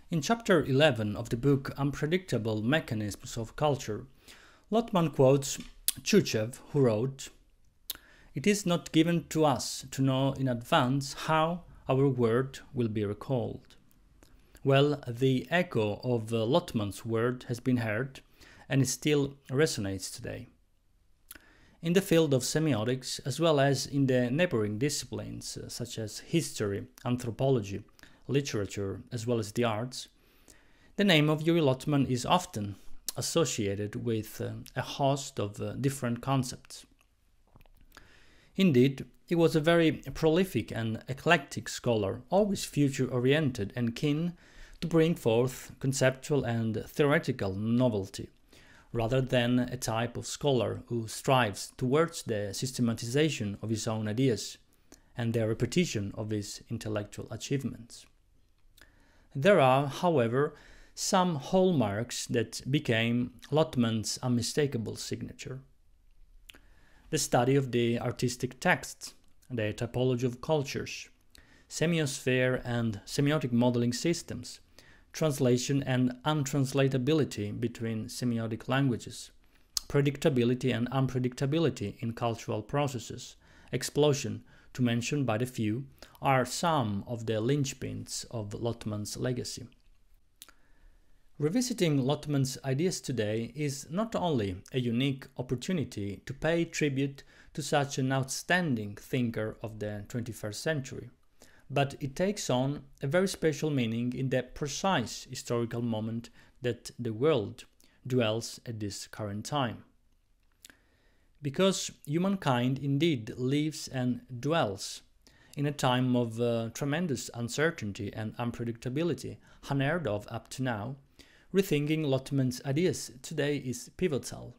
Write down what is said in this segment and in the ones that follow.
In chapter 11 of the book Unpredictable Mechanisms of Culture, Lotman quotes Tjuchev, who wrote, "It is not given to us to know in advance how our word will be recalled." Well, the echo of Lotman's word has been heard, and it still resonates today. In the field of semiotics, as well as in the neighboring disciplines such as history, anthropology, literature, as well as the arts, the name of Juri Lotman is often associated with a host of different concepts. Indeed, he was a very prolific and eclectic scholar, always future-oriented and keen to bring forth conceptual and theoretical novelty, rather than a type of scholar who strives towards the systematization of his own ideas and the repetition of his intellectual achievements. There are, however, some hallmarks that became Lotman's unmistakable signature. The study of the artistic texts, the typology of cultures, semiosphere and semiotic modeling systems, translation and untranslatability between semiotic languages, predictability and unpredictability in cultural processes, explosion, to mention but a few, are some of the linchpins of Lotman's legacy. Revisiting Lotman's ideas today is not only a unique opportunity to pay tribute to such an outstanding thinker of the 21st century, but it takes on a very special meaning in the precise historical moment that the world dwells at this current time. Because humankind indeed lives and dwells in a time of tremendous uncertainty and unpredictability, unheard of up to now, rethinking Lotman's ideas today is pivotal,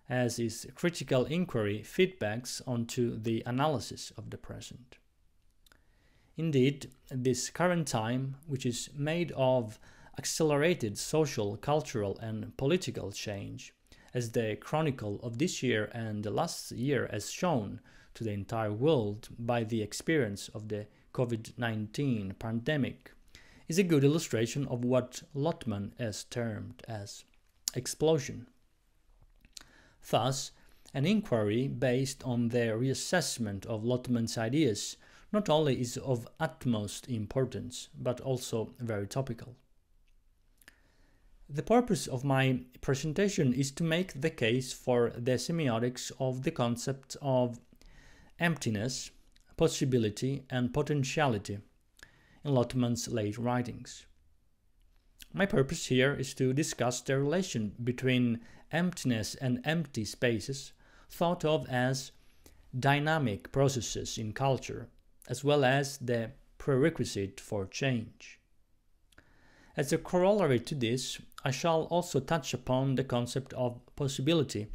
as is critical inquiry feedbacks onto the analysis of the present. Indeed, this current time, which is made of accelerated social, cultural and political change, as the chronicle of this year and the last year has shown to the entire world by the experience of the COVID-19 pandemic, is a good illustration of what Lotman has termed as explosion. Thus, an inquiry based on the reassessment of Lotman's ideas not only is of utmost importance, but also very topical. The purpose of my presentation is to make the case for the semiotics of the concept of emptiness, possibility, and potentiality in Lotman's late writings. My purpose here is to discuss the relation between emptiness and empty spaces, thought of as dynamic processes in culture, as well as the prerequisite for change. As a corollary to this, I shall also touch upon the concept of possibility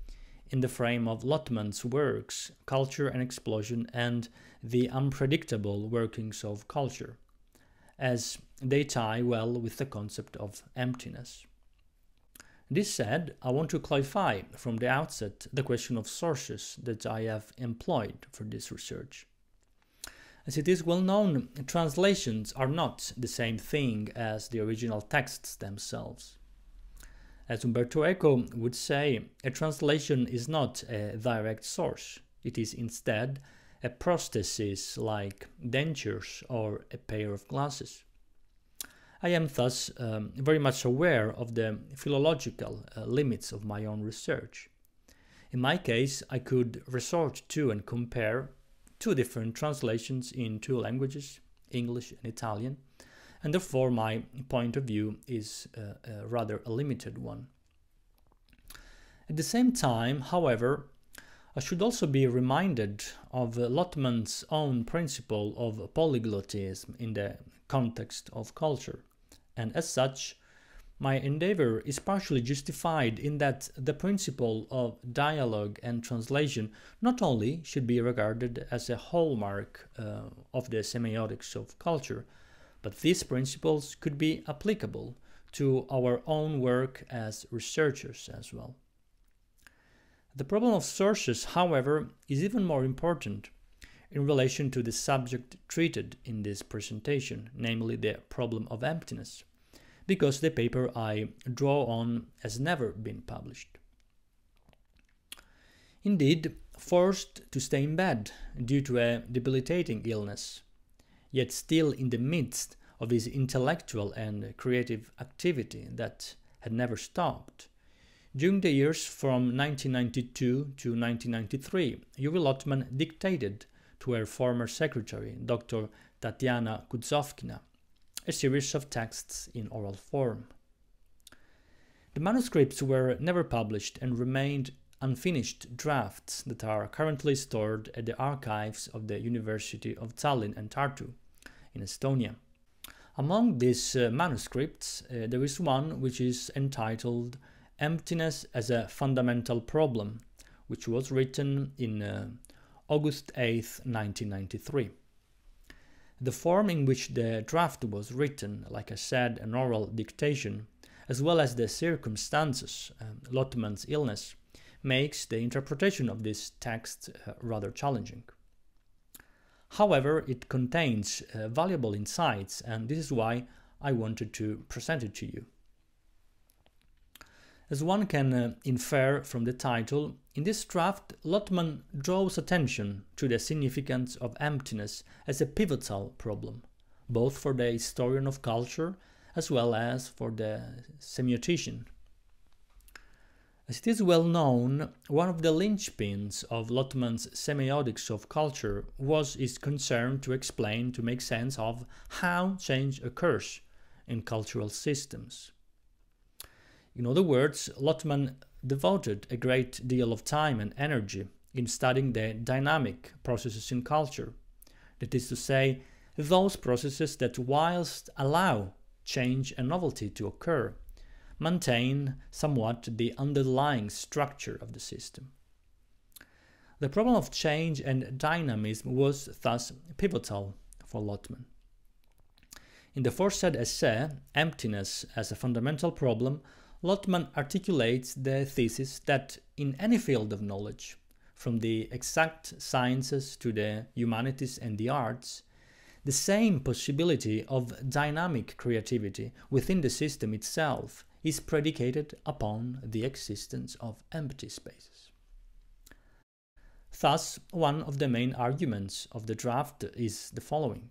in the frame of Lotman's works, Culture and Explosion, and the unpredictable workings of culture, as they tie well with the concept of emptiness. This said, I want to clarify from the outset the question of sources that I have employed for this research. As it is well known, translations are not the same thing as the original texts themselves. As Umberto Eco would say, a translation is not a direct source. It is instead a prosthesis like dentures or a pair of glasses. I am thus very much aware of the philological limits of my own research. In my case, I could resort to and compare two different translations in two languages, English and Italian, and therefore my point of view is rather a limited one. At the same time, however, I should also be reminded of Lotman's own principle of polyglottism in the context of culture, and as such, my endeavor is partially justified in that the principle of dialogue and translation not only should be regarded as a hallmark of the semiotics of culture, but these principles could be applicable to our own work as researchers as well. The problem of sources, however, is even more important in relation to the subject treated in this presentation, namely the problem of emptiness, because the paper I draw on has never been published. Indeed, forced to stay in bed due to a debilitating illness, yet still in the midst of his intellectual and creative activity that had never stopped. During the years from 1992 to 1993, Juri Lotman dictated to her former secretary, Dr. Tatiana Kudzovkina, a series of texts in oral form. The manuscripts were never published and remained unfinished drafts that are currently stored at the archives of the University of Tallinn and Tartu in Estonia. Among these manuscripts, there is one which is entitled Emptiness as a Fundamental Problem, which was written in August 8, 1993. The form in which the draft was written, like I said, an oral dictation, as well as the circumstances, Lotman's illness, makes the interpretation of this text rather challenging. However, it contains valuable insights, and this is why I wanted to present it to you. As one can infer from the title, in this draft, Lotman draws attention to the significance of emptiness as a pivotal problem, both for the historian of culture as well as for the semiotician. As it is well known, one of the linchpins of Lotman's semiotics of culture was his concern to explain, to make sense of how change occurs in cultural systems. In other words, Lotman devoted a great deal of time and energy in studying the dynamic processes in culture. That is to say, those processes that, whilst allow change and novelty to occur, maintain somewhat the underlying structure of the system. The problem of change and dynamism was thus pivotal for Lotman. In the aforesaid essay, Emptiness as a Fundamental Problem, Lotman articulates the thesis that in any field of knowledge, from the exact sciences to the humanities and the arts, the same possibility of dynamic creativity within the system itself is predicated upon the existence of empty spaces. Thus, one of the main arguments of the draft is the following.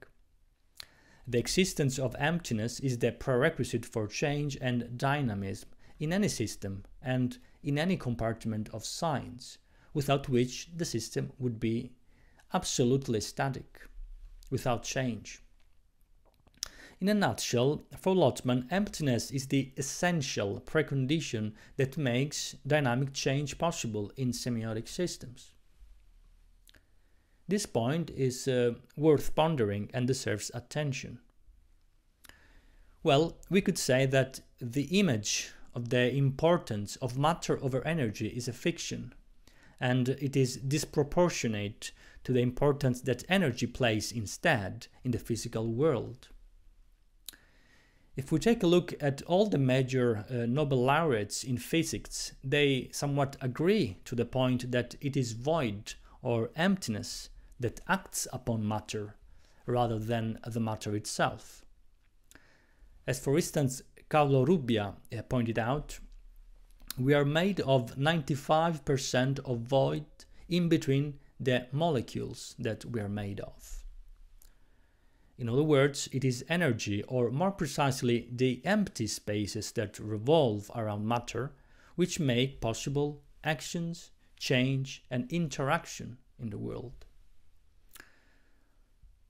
The existence of emptiness is the prerequisite for change and dynamism in any system and in any compartment of science, without which the system would be absolutely static, without change. In a nutshell, for Lotman, emptiness is the essential precondition that makes dynamic change possible in semiotic systems. This point is worth pondering and deserves attention. Well, we could say that the image of the importance of matter over energy is a fiction, and it is disproportionate to the importance that energy plays instead in the physical world. If we take a look at all the major Nobel laureates in physics, they somewhat agree to the point that it is void or emptiness that acts upon matter rather than the matter itself. As for instance, Carlo Rubbia pointed out, we are made of 95% of void in between the molecules that we are made of. In other words, it is energy, or more precisely the empty spaces that revolve around matter, which make possible actions, change and interaction in the world.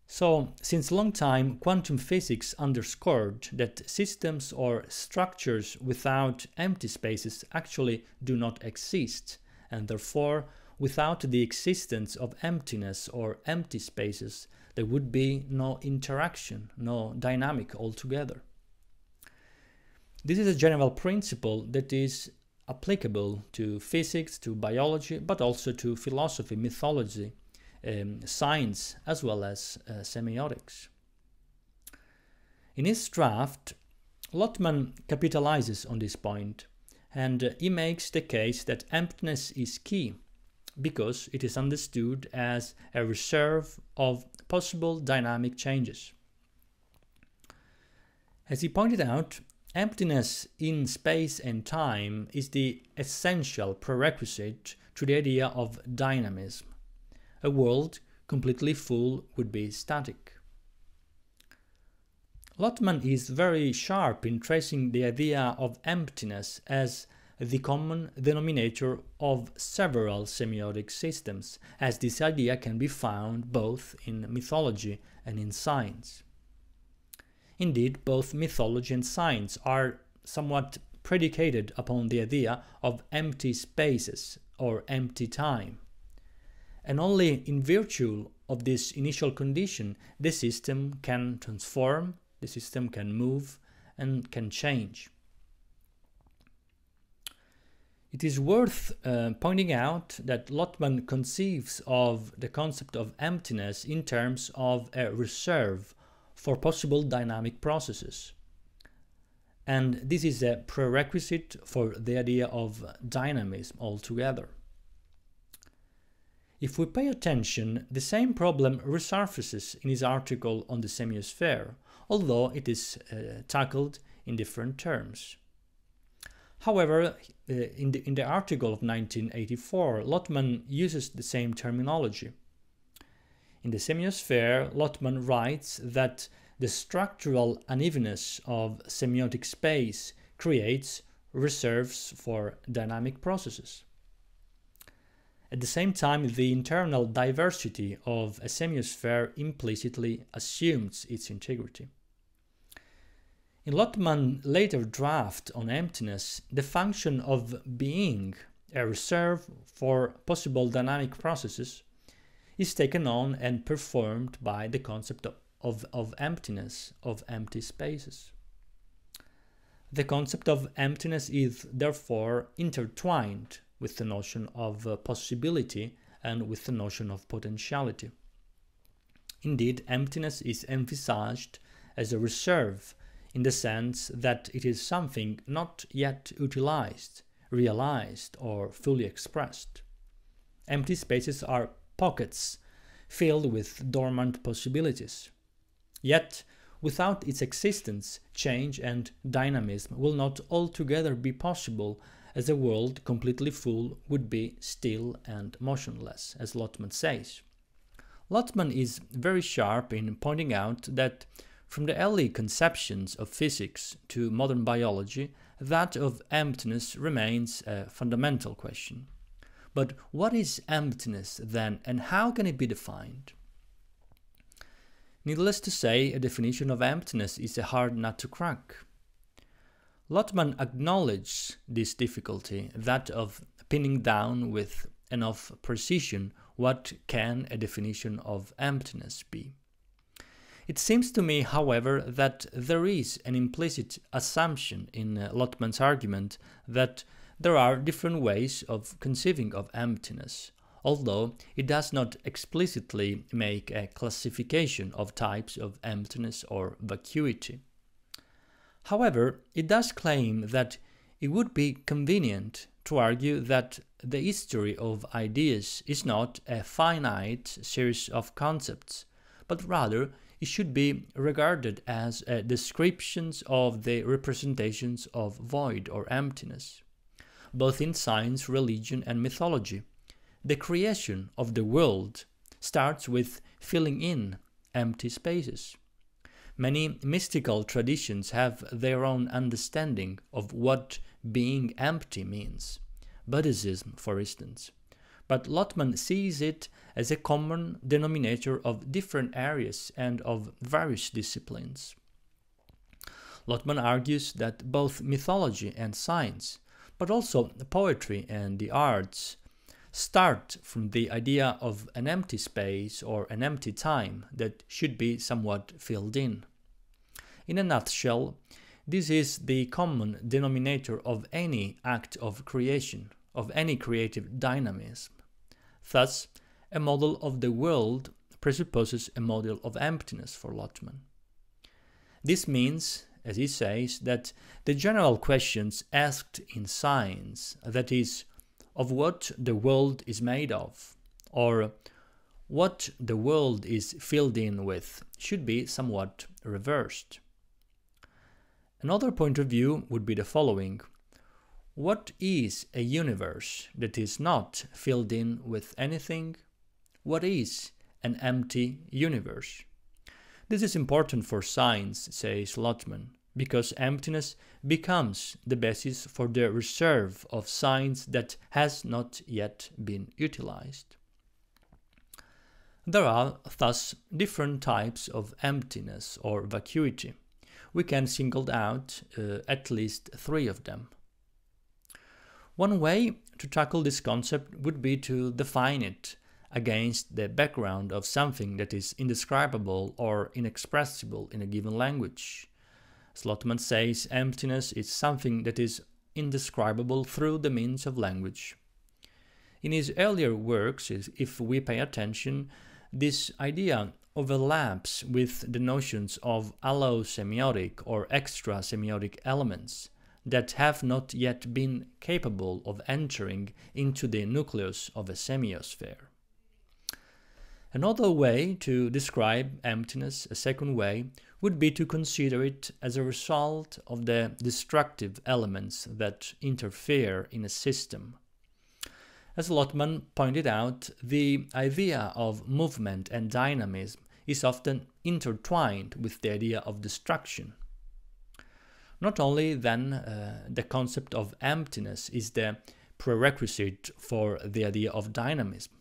So, since long time, quantum physics underscored that systems or structures without empty spaces actually do not exist, and therefore, without the existence of emptiness or empty spaces, there would be no interaction, no dynamic altogether. This is a general principle that is applicable to physics, to biology, but also to philosophy, mythology, science, as well as semiotics. In his draft, Lotman capitalizes on this point, and he makes the case that emptiness is key, because it is understood as a reserve of possible dynamic changes. As he pointed out, Emptiness in space and time is the essential prerequisite to the idea of dynamism. A world completely full would be static. Lotman is very sharp in tracing the idea of emptiness as the common denominator of several semiotic systems, as this idea can be found both in mythology and in science. Indeed, both mythology and science are somewhat predicated upon the idea of empty spaces or empty time. And only in virtue of this initial condition, the system can transform, the system can move, and can change. It is worth pointing out that Lotman conceives of the concept of emptiness in terms of a reserve for possible dynamic processes. And this is a prerequisite for the idea of dynamism altogether. If we pay attention, the same problem resurfaces in his article on the semiosphere, although it is tackled in different terms. However, in the article of 1984, Lotman uses the same terminology. In the semiosphere, Lotman writes that the structural unevenness of semiotic space creates reserves for dynamic processes. At the same time, the internal diversity of a semiosphere implicitly assumes its integrity. In Lotman's later draft on emptiness, the function of being a reserve for possible dynamic processes is taken on and performed by the concept of emptiness, of empty spaces. The concept of emptiness is therefore intertwined with the notion of possibility and with the notion of potentiality. Indeed, emptiness is envisaged as a reserve in the sense that it is something not yet utilized, realized, or fully expressed. Empty spaces are pockets filled with dormant possibilities. Yet, without its existence, change and dynamism will not altogether be possible, as a world completely full would be still and motionless, as Lotman says. Lotman is very sharp in pointing out that from the early conceptions of physics to modern biology, that of emptiness remains a fundamental question. But what is emptiness then, and how can it be defined? Needless to say, a definition of emptiness is a hard nut to crack. Lotman acknowledged this difficulty, that of pinning down with enough precision what can a definition of emptiness be. It seems to me, however, that there is an implicit assumption in Lotman's argument that there are different ways of conceiving of emptiness, although it does not explicitly make a classification of types of emptiness or vacuity. However, it does claim that it would be convenient to argue that the history of ideas is not a finite series of concepts, but rather it should be regarded as descriptions of the representations of void or emptiness. Both in science, religion, and mythology, the creation of the world starts with filling in empty spaces. Many mystical traditions have their own understanding of what being empty means. Buddhism, for instance. But Lotman sees it as a common denominator of different areas and of various disciplines. Lotman argues that both mythology and science, but also poetry and the arts, start from the idea of an empty space or an empty time that should be somewhat filled in. In a nutshell, this is the common denominator of any act of creation, of any creative dynamism. Thus, a model of the world presupposes a model of emptiness for Lotman. This means, as he says, that the general questions asked in science, that is, of what the world is made of, or what the world is filled in with, should be somewhat reversed. Another point of view would be the following. What is a universe that is not filled in with anything? What is an empty universe? This is important for science, says Lotman, because emptiness becomes the basis for the reserve of science that has not yet been utilized. There are thus different types of emptiness or vacuity. We can single out at least 3 of them. One way to tackle this concept would be to define it against the background of something that is indescribable or inexpressible in a given language. As Lotman says, emptiness is something that is indescribable through the means of language. In his earlier works, if we pay attention, this idea overlaps with the notions of allo-semiotic or extra-semiotic elements that have not yet been capable of entering into the nucleus of a semiosphere. Another way to describe emptiness, a second way, would be to consider it as a result of the destructive elements that interfere in a system. As Lotman pointed out, the idea of movement and dynamism is often intertwined with the idea of destruction. Not only then, the concept of emptiness is the prerequisite for the idea of dynamism,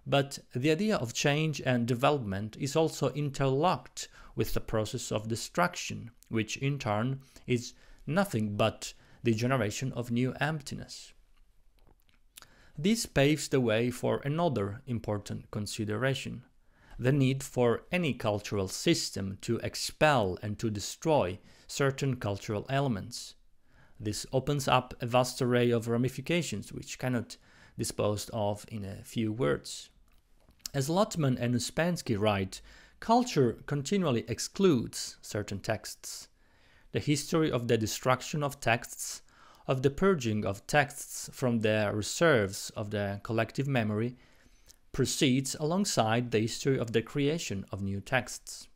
but the idea of change and development is also interlocked with the process of destruction, which in turn is nothing but the generation of new emptiness. This paves the way for another important consideration: the need for any cultural system to expel and to destroy certain cultural elements. This opens up a vast array of ramifications which cannot be disposed of in a few words. As Lotman and Ouspensky write, culture continually excludes certain texts. The history of the destruction of texts, of the purging of texts from the reserves of the collective memory, proceeds alongside the history of the creation of new texts.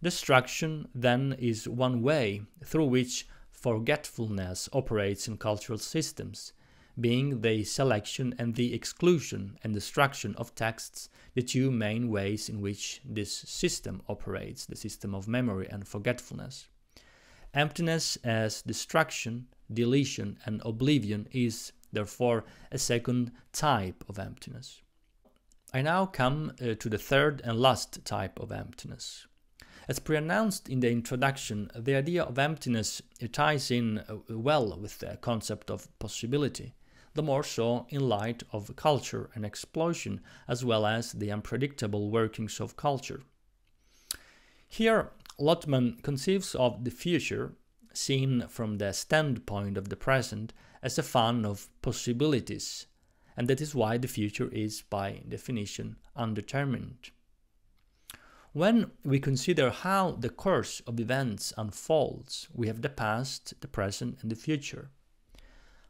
Destruction, then, is one way through which forgetfulness operates in cultural systems, being the selection and the exclusion and destruction of texts the 2 main ways in which this system operates, the system of memory and forgetfulness. Emptiness as destruction, deletion, and oblivion is, therefore, a second type of emptiness. I now come to the third and last type of emptiness. As pre-announced in the introduction, the idea of emptiness ties in well with the concept of possibility, the more so in light of culture and explosion, as well as the unpredictable workings of culture. Here, Lotman conceives of the future, seen from the standpoint of the present, as a fund of possibilities, and that is why the future is, by definition, undetermined. When we consider how the course of events unfolds, we have the past, the present, and the future.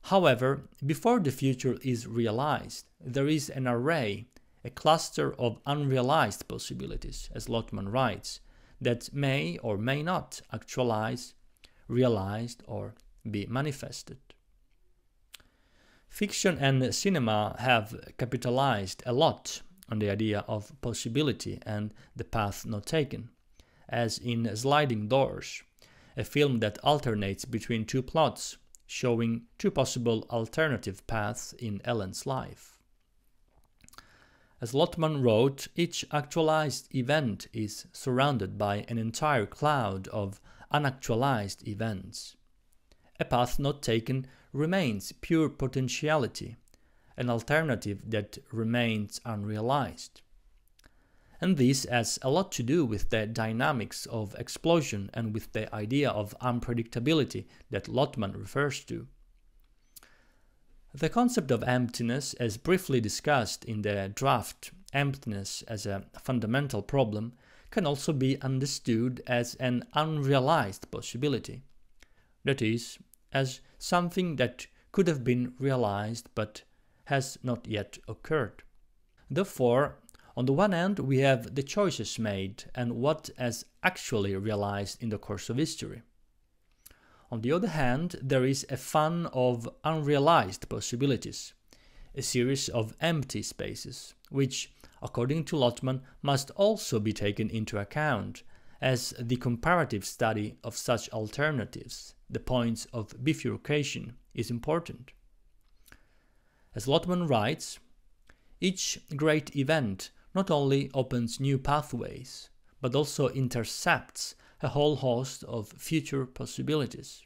However, before the future is realized, there is an array, a cluster of unrealized possibilities, as Lotman writes, that may or may not actualize, realized, or be manifested. Fiction and cinema have capitalized a lot on the idea of possibility and the path not taken, as in Sliding Doors, a film that alternates between 2 plots, showing 2 possible alternative paths in Ellen's life. As Lotman wrote, each actualized event is surrounded by an entire cloud of unactualized events. A path not taken remains pure potentiality, an alternative that remains unrealized. And this has a lot to do with the dynamics of explosion and with the idea of unpredictability that Lotman refers to. The concept of emptiness, as briefly discussed in the draft Emptiness as a Fundamental Problem, can also be understood as an unrealized possibility. That is, as something that could have been realized but has not yet occurred. Therefore, on the one hand, we have the choices made and what has actually realized in the course of history. On the other hand, there is a fun of unrealized possibilities, a series of empty spaces, which, according to Lotman, must also be taken into account, as the comparative study of such alternatives, the points of bifurcation, is important. As Lotman writes, each great event not only opens new pathways, but also intercepts a whole host of future possibilities.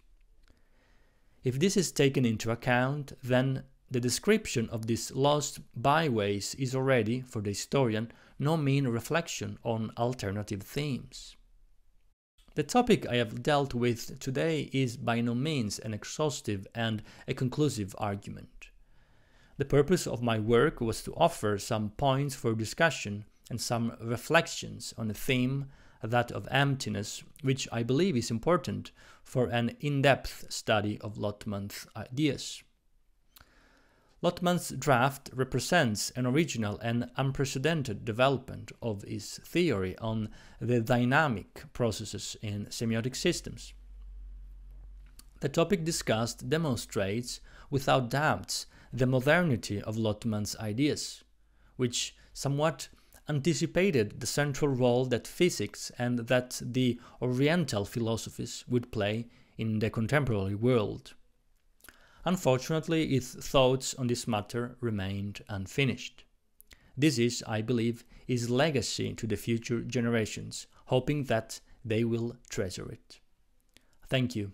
If this is taken into account, then the description of these lost byways is already, for the historian, no mean reflection on alternative themes. The topic I have dealt with today is by no means an exhaustive and a conclusive argument. The purpose of my work was to offer some points for discussion and some reflections on a theme, that of emptiness, which I believe is important for an in-depth study of Lotman's ideas. Lotman's draft represents an original and unprecedented development of his theory on the dynamic processes in semiotic systems. The topic discussed demonstrates, without doubts, the modernity of Lotman's ideas, which somewhat anticipated the central role that physics and that the Oriental philosophies would play in the contemporary world. Unfortunately, his thoughts on this matter remained unfinished. This is, I believe, his legacy to the future generations, hoping that they will treasure it. Thank you.